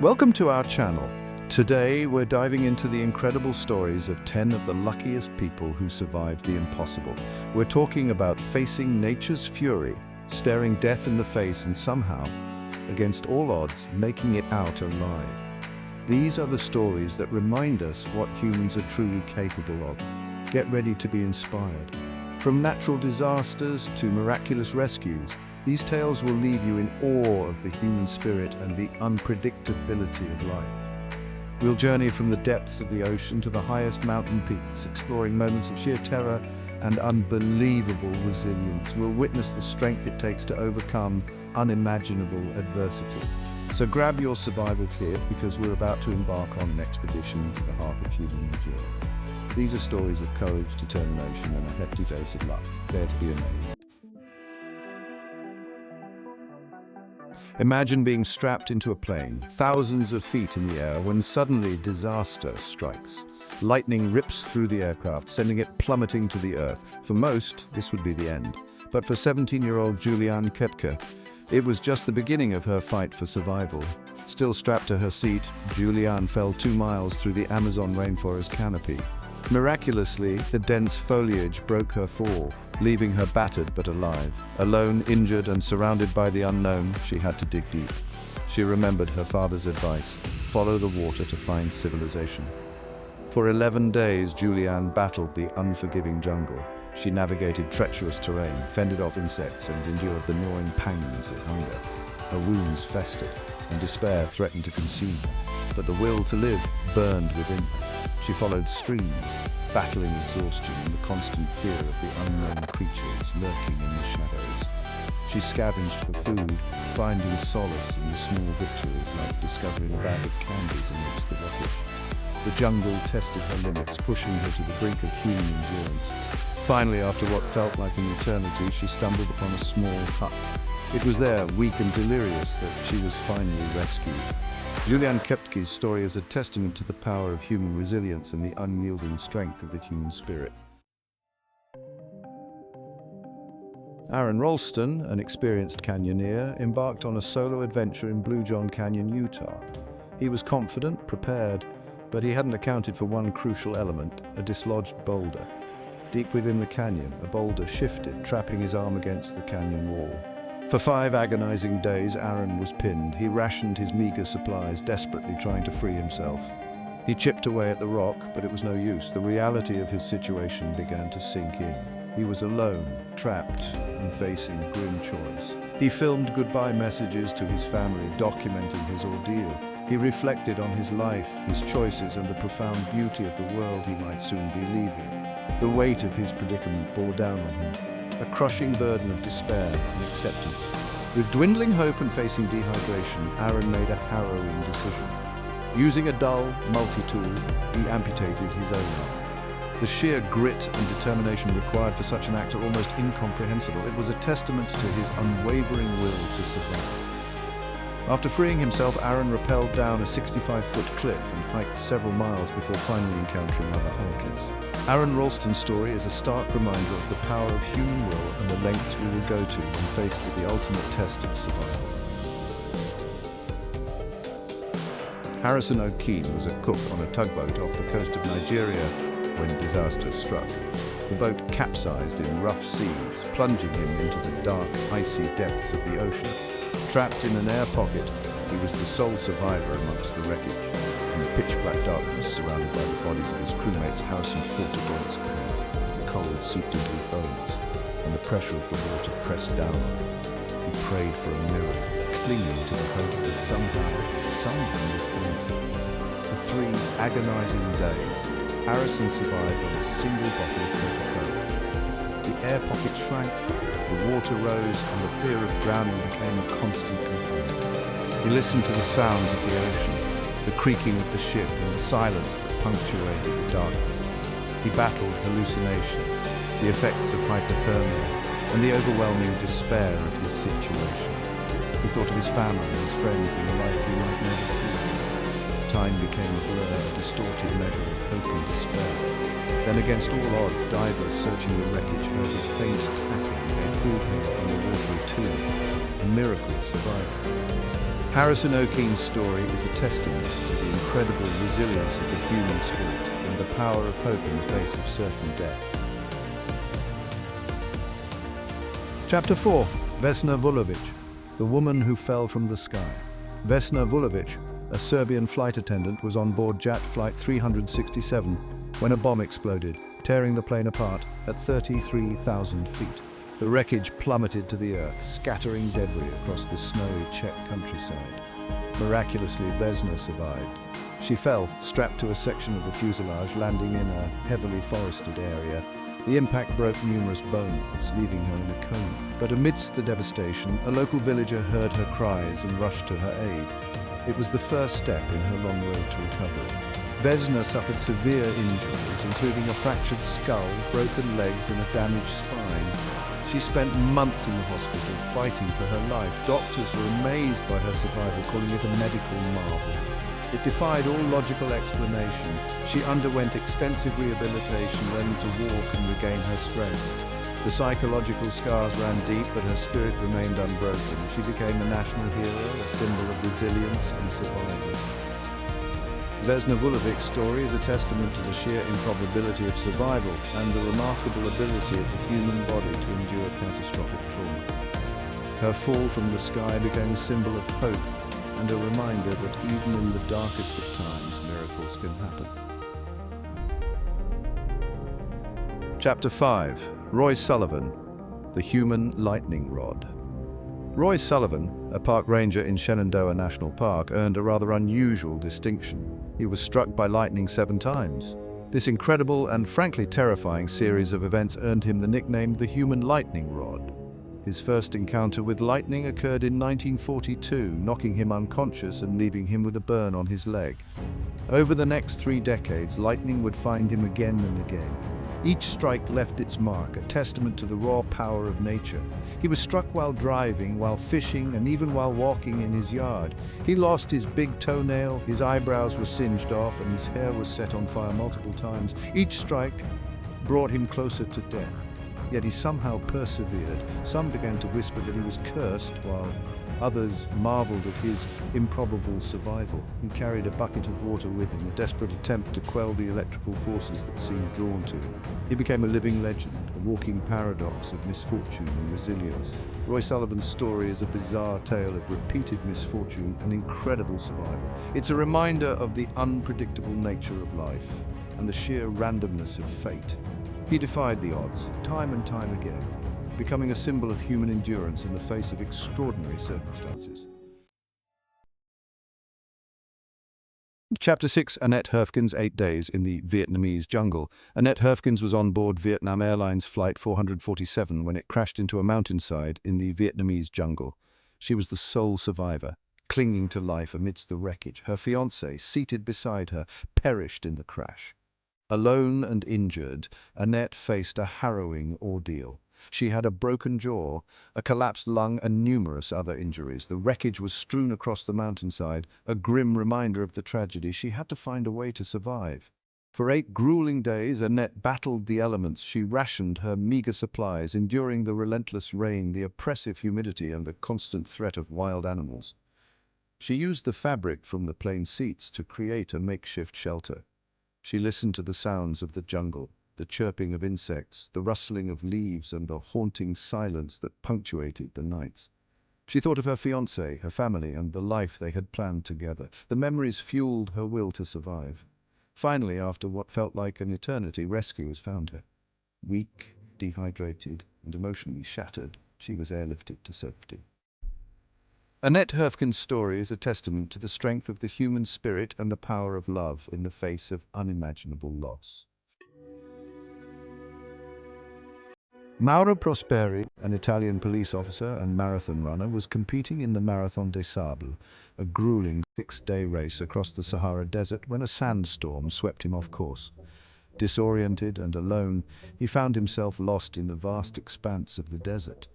Welcome to our channel. Today we're diving into the incredible stories of 10 of the luckiest people who survived the impossible. We're talking about facing nature's fury, staring death in the face and somehow, against all odds, making it out alive. These are the stories that remind us what humans are truly capable of. Get ready to be inspired. From natural disasters to miraculous rescues, these tales will leave you in awe of the human spirit and the unpredictability of life. We'll journey from the depths of the ocean to the highest mountain peaks, exploring moments of sheer terror and unbelievable resilience. We'll witness the strength it takes to overcome unimaginable adversity. So grab your survival kit because we're about to embark on an expedition into the heart of human endurance. These are stories of courage, determination, and a hefty dose of luck. Dare to be amazed. Imagine being strapped into a plane, thousands of feet in the air, when suddenly disaster strikes. Lightning rips through the aircraft, sending it plummeting to the earth. For most, this would be the end. But for 17-year-old Julianne Koepke, it was just the beginning of her fight for survival. Still strapped to her seat, Julianne fell 2 miles through the Amazon rainforest canopy. Miraculously, the dense foliage broke her fall, leaving her battered but alive. Alone, injured, and surrounded by the unknown, she had to dig deep. She remembered her father's advice: follow the water to find civilization. For 11 days, Julianne battled the unforgiving jungle. She navigated treacherous terrain, fended off insects, and endured the gnawing pangs of hunger. Her wounds festered, and despair threatened to consume her. But the will to live burned within her. She followed streams, battling exhaustion and the constant fear of the unknown creatures lurking in the shadows. She scavenged for food, finding solace in the small victories like discovering a bag of candies amidst the wreckage. The jungle tested her limits, pushing her to the brink of human endurance. Finally, after what felt like an eternity, she stumbled upon a small hut. It was there, weak and delirious, that she was finally rescued. Julianne Koepke's story is a testament to the power of human resilience and the unyielding strength of the human spirit. Aaron Ralston, an experienced canyoneer, embarked on a solo adventure in Blue John Canyon, Utah. He was confident, prepared, but he hadn't accounted for one crucial element: a dislodged boulder. Deep within the canyon, a boulder shifted, trapping his arm against the canyon wall. For 5 agonizing days, Aaron was pinned. He rationed his meager supplies, desperately trying to free himself. He chipped away at the rock, but it was no use. The reality of his situation began to sink in. He was alone, trapped, and facing grim choice. He filmed goodbye messages to his family, documenting his ordeal. He reflected on his life, his choices, and the profound beauty of the world he might soon be leaving. The weight of his predicament bore down on him, a crushing burden of despair and acceptance. With dwindling hope and facing dehydration, Aaron made a harrowing decision. Using a dull multi-tool, he amputated his own arm. The sheer grit and determination required for such an act are almost incomprehensible. It was a testament to his unwavering will to survive. After freeing himself, Aaron rappelled down a 65-foot cliff and hiked several miles before finally encountering other hikers. Aaron Ralston's story is a stark reminder of the power of human will and the lengths we will go to when faced with the ultimate test of survival. Harrison O'Keefe was a cook on a tugboat off the coast of Nigeria when disaster struck. The boat capsized in rough seas, plunging him into the dark, icy depths of the ocean. Trapped in an air pocket, he was the sole survivor amongst the wreckage. In the pitch-black darkness, surrounded by the bodies of his crewmates, Harrison fought against the cold seeped into his bones, and the pressure of the water pressed down on him. He prayed for a miracle, clinging to the hope that somehow would come. For 3 agonizing days, Harrison survived on a single bottle of Coca-Cola. The air pocket shrank, the water rose, and the fear of drowning became a constant companion. He listened to the sounds of the ocean, the creaking of the ship, and the silence that punctuated the darkness. He battled hallucinations, the effects of hypothermia, and the overwhelming despair of his situation. He thought of his family, his friends, and the life he might never see. Time became a blur, a distorted measure of hope and despair. Then, against all odds, divers searching the wreckage heard his faint tapping. They pulled him from the watery tomb, a miracle survival. Harrison O'Keefe's story is a testament to the incredible resilience of the human spirit and the power of hope in the face of certain death. Chapter 4. Vesna Vulovic, the woman who fell from the sky. Vesna Vulovic, a Serbian flight attendant, was on board Jet Flight 367 when a bomb exploded, tearing the plane apart at 33,000 feet. The wreckage plummeted to the earth, scattering debris across the snowy Czech countryside. Miraculously, Vesna survived. She fell, strapped to a section of the fuselage, landing in a heavily forested area. The impact broke numerous bones, leaving her in a coma. But amidst the devastation, a local villager heard her cries and rushed to her aid. It was the first step in her long road to recovery. Vesna suffered severe injuries, including a fractured skull, broken legs, and a damaged spine. She spent months in the hospital fighting for her life. Doctors were amazed by her survival, calling it a medical marvel. It defied all logical explanation. She underwent extensive rehabilitation, learning to walk and regain her strength. The psychological scars ran deep, but her spirit remained unbroken. She became a national hero, a symbol of resilience and survival. Vesna Vulovic's story is a testament to the sheer improbability of survival and the remarkable ability of the human body to endure catastrophic trauma. Her fall from the sky became a symbol of hope and a reminder that even in the darkest of times, miracles can happen. Chapter 5. Roy Sullivan, the Human Lightning Rod. Roy Sullivan, a park ranger in Shenandoah National Park, earned a rather unusual distinction. He was struck by lightning 7 times. This incredible and frankly terrifying series of events earned him the nickname the Human Lightning Rod. His first encounter with lightning occurred in 1942, knocking him unconscious and leaving him with a burn on his leg. Over the next 3 decades, lightning would find him again and again. Each strike left its mark, a testament to the raw power of nature. He was struck while driving, while fishing, and even while walking in his yard. He lost his big toenail, his eyebrows were singed off, and his hair was set on fire multiple times. Each strike brought him closer to death. Yet he somehow persevered. Some began to whisper that he was cursed, while others marveled at his improbable survival. He carried a bucket of water with him, a desperate attempt to quell the electrical forces that seemed drawn to him. He became a living legend, a walking paradox of misfortune and resilience. Roy Sullivan's story is a bizarre tale of repeated misfortune and incredible survival. It's a reminder of the unpredictable nature of life and the sheer randomness of fate. He defied the odds, time and time again, becoming a symbol of human endurance in the face of extraordinary circumstances. Chapter 6. Annette Herfkens' 8 Days in the Vietnamese Jungle. Annette Herfkens was on board Vietnam Airlines Flight 447 when it crashed into a mountainside in the Vietnamese jungle. She was the sole survivor, clinging to life amidst the wreckage. Her fiancé, seated beside her, perished in the crash. Alone and injured, Annette faced a harrowing ordeal. She had a broken jaw, a collapsed lung, and numerous other injuries. The wreckage was strewn across the mountainside, a grim reminder of the tragedy. She had to find a way to survive. For 8 grueling days, Annette battled the elements. She rationed her meager supplies, enduring the relentless rain, the oppressive humidity, and the constant threat of wild animals. She used the fabric from the plane seats to create a makeshift shelter. She listened to the sounds of the jungle, the chirping of insects, the rustling of leaves, and the haunting silence that punctuated the nights. She thought of her fiancé, her family, and the life they had planned together. The memories fueled her will to survive. Finally, after what felt like an eternity, rescuers found her. Weak, dehydrated, and emotionally shattered, she was airlifted to safety. Annette Herfkens' story is a testament to the strength of the human spirit and the power of love in the face of unimaginable loss. Mauro Prosperi, an Italian police officer and marathon runner, was competing in the Marathon des Sables, a grueling 6-day race across the Sahara Desert, when a sandstorm swept him off course. Disoriented and alone, he found himself lost in the vast expanse of the desert.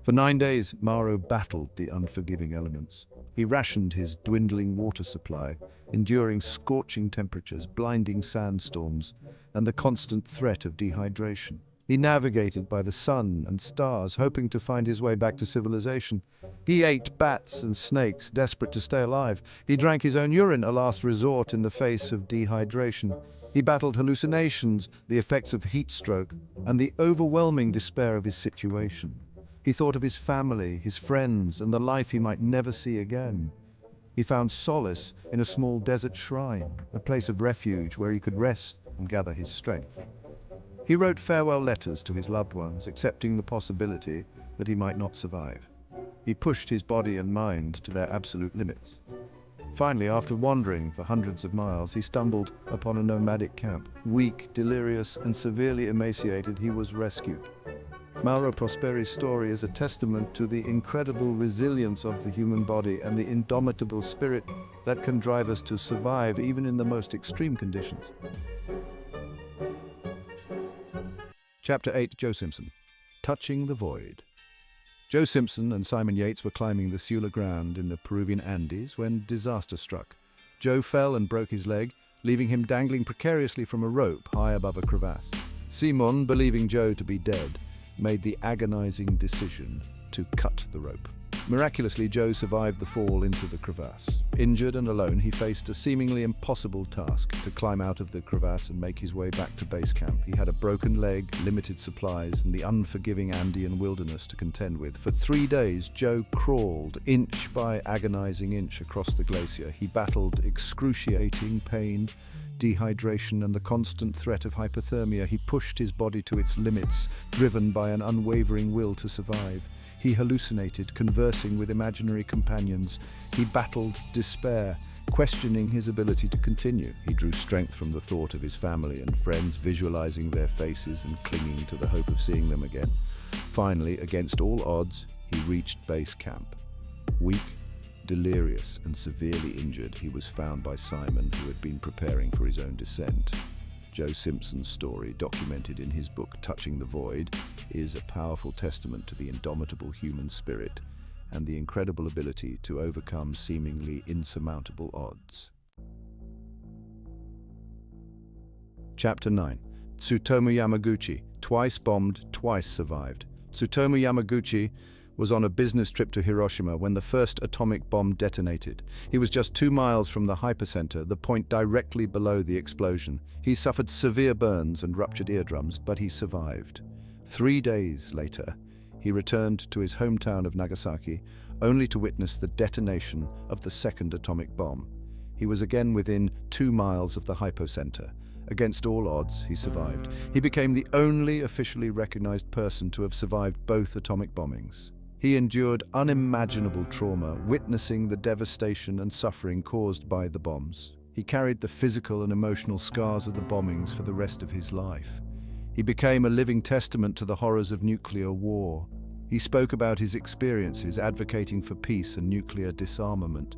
For 9 days, Mauro battled the unforgiving elements. He rationed his dwindling water supply, enduring scorching temperatures, blinding sandstorms, and the constant threat of dehydration. He navigated by the sun and stars, hoping to find his way back to civilization. He ate bats and snakes, desperate to stay alive. He drank his own urine, a last resort in the face of dehydration. He battled hallucinations, the effects of heat stroke, and the overwhelming despair of his situation. He thought of his family, his friends, and the life he might never see again. He found solace in a small desert shrine, a place of refuge where he could rest and gather his strength. He wrote farewell letters to his loved ones, accepting the possibility that he might not survive. He pushed his body and mind to their absolute limits. Finally, after wandering for hundreds of miles, he stumbled upon a nomadic camp. Weak, delirious, and severely emaciated, he was rescued. Mauro Prosperi's story is a testament to the incredible resilience of the human body and the indomitable spirit that can drive us to survive even in the most extreme conditions. Chapter 8, Joe Simpson. Touching the Void. Joe Simpson and Simon Yates were climbing the Sula Grande in the Peruvian Andes when disaster struck. Joe fell and broke his leg, leaving him dangling precariously from a rope high above a crevasse. Simon, believing Joe to be dead, made the agonizing decision to cut the rope. Miraculously, Joe survived the fall into the crevasse. Injured and alone, he faced a seemingly impossible task: to climb out of the crevasse and make his way back to base camp. He had a broken leg, limited supplies, and the unforgiving Andean wilderness to contend with. For 3 days, Joe crawled inch by agonizing inch across the glacier. He battled excruciating pain, dehydration, and the constant threat of hypothermia. He pushed his body to its limits, driven by an unwavering will to survive. He hallucinated, conversing with imaginary companions. He battled despair, questioning his ability to continue. He drew strength from the thought of his family and friends, visualizing their faces and clinging to the hope of seeing them again. Finally, against all odds, he reached base camp. Weak, delirious, and severely injured, he was found by Simon, who had been preparing for his own descent. Joe Simpson's story, documented in his book Touching the Void, is a powerful testament to the indomitable human spirit and the incredible ability to overcome seemingly insurmountable odds. Chapter 9. Tsutomu Yamaguchi, twice bombed, twice survived. Tsutomu Yamaguchi was on a business trip to Hiroshima when the first atomic bomb detonated. He was just 2 miles from the hypercenter, the point directly below the explosion. He suffered severe burns and ruptured eardrums, but he survived. 3 days later, he returned to his hometown of Nagasaki, only to witness the detonation of the second atomic bomb. He was again within 2 miles of the hypocenter. Against all odds, he survived. He became the only officially recognized person to have survived both atomic bombings. He endured unimaginable trauma, witnessing the devastation and suffering caused by the bombs. He carried the physical and emotional scars of the bombings for the rest of his life. He became a living testament to the horrors of nuclear war. He spoke about his experiences, advocating for peace and nuclear disarmament.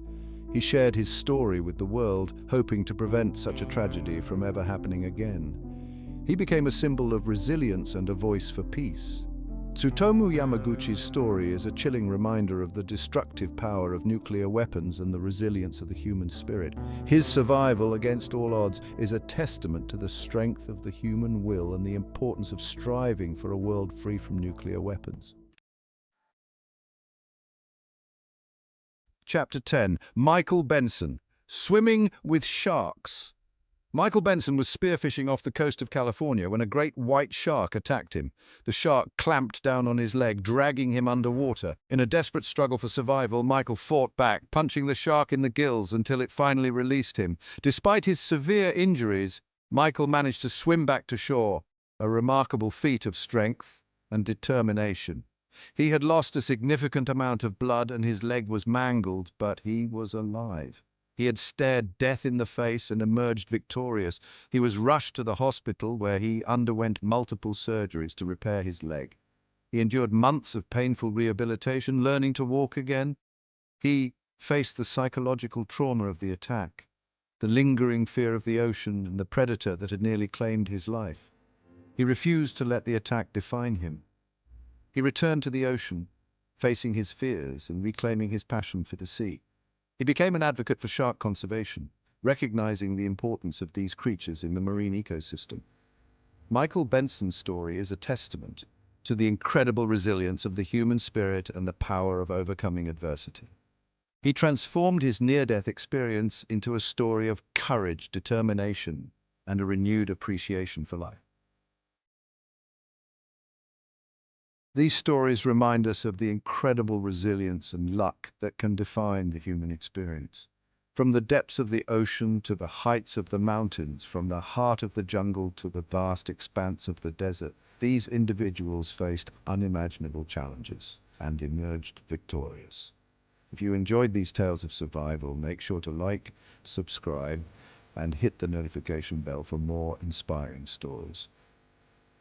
He shared his story with the world, hoping to prevent such a tragedy from ever happening again. He became a symbol of resilience and a voice for peace. Tsutomu Yamaguchi's story is a chilling reminder of the destructive power of nuclear weapons and the resilience of the human spirit. His survival against all odds is a testament to the strength of the human will and the importance of striving for a world free from nuclear weapons. Chapter 10. Michael Benson. Swimming with Sharks. Michael Benson was spearfishing off the coast of California when a great white shark attacked him. The shark clamped down on his leg, dragging him underwater. In a desperate struggle for survival, Michael fought back, punching the shark in the gills until it finally released him. Despite his severe injuries, Michael managed to swim back to shore, a remarkable feat of strength and determination. He had lost a significant amount of blood and his leg was mangled, but he was alive. He had stared death in the face and emerged victorious. He was rushed to the hospital where he underwent multiple surgeries to repair his leg. He endured months of painful rehabilitation, learning to walk again. He faced the psychological trauma of the attack, the lingering fear of the ocean and the predator that had nearly claimed his life. He refused to let the attack define him. He returned to the ocean, facing his fears and reclaiming his passion for the sea. He became an advocate for shark conservation, recognizing the importance of these creatures in the marine ecosystem. Michael Benson's story is a testament to the incredible resilience of the human spirit and the power of overcoming adversity. He transformed his near-death experience into a story of courage, determination, and a renewed appreciation for life. These stories remind us of the incredible resilience and luck that can define the human experience. From the depths of the ocean to the heights of the mountains, from the heart of the jungle to the vast expanse of the desert, these individuals faced unimaginable challenges and emerged victorious. If you enjoyed these tales of survival, make sure to like, subscribe, and hit the notification bell for more inspiring stories.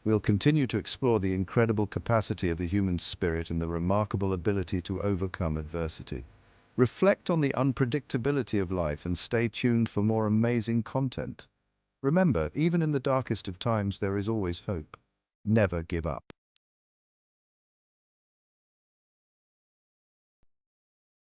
We'll continue to explore the incredible capacity of the human spirit and the remarkable ability to overcome adversity. Reflect on the unpredictability of life and stay tuned for more amazing content. Remember, even in the darkest of times, there is always hope. Never give up.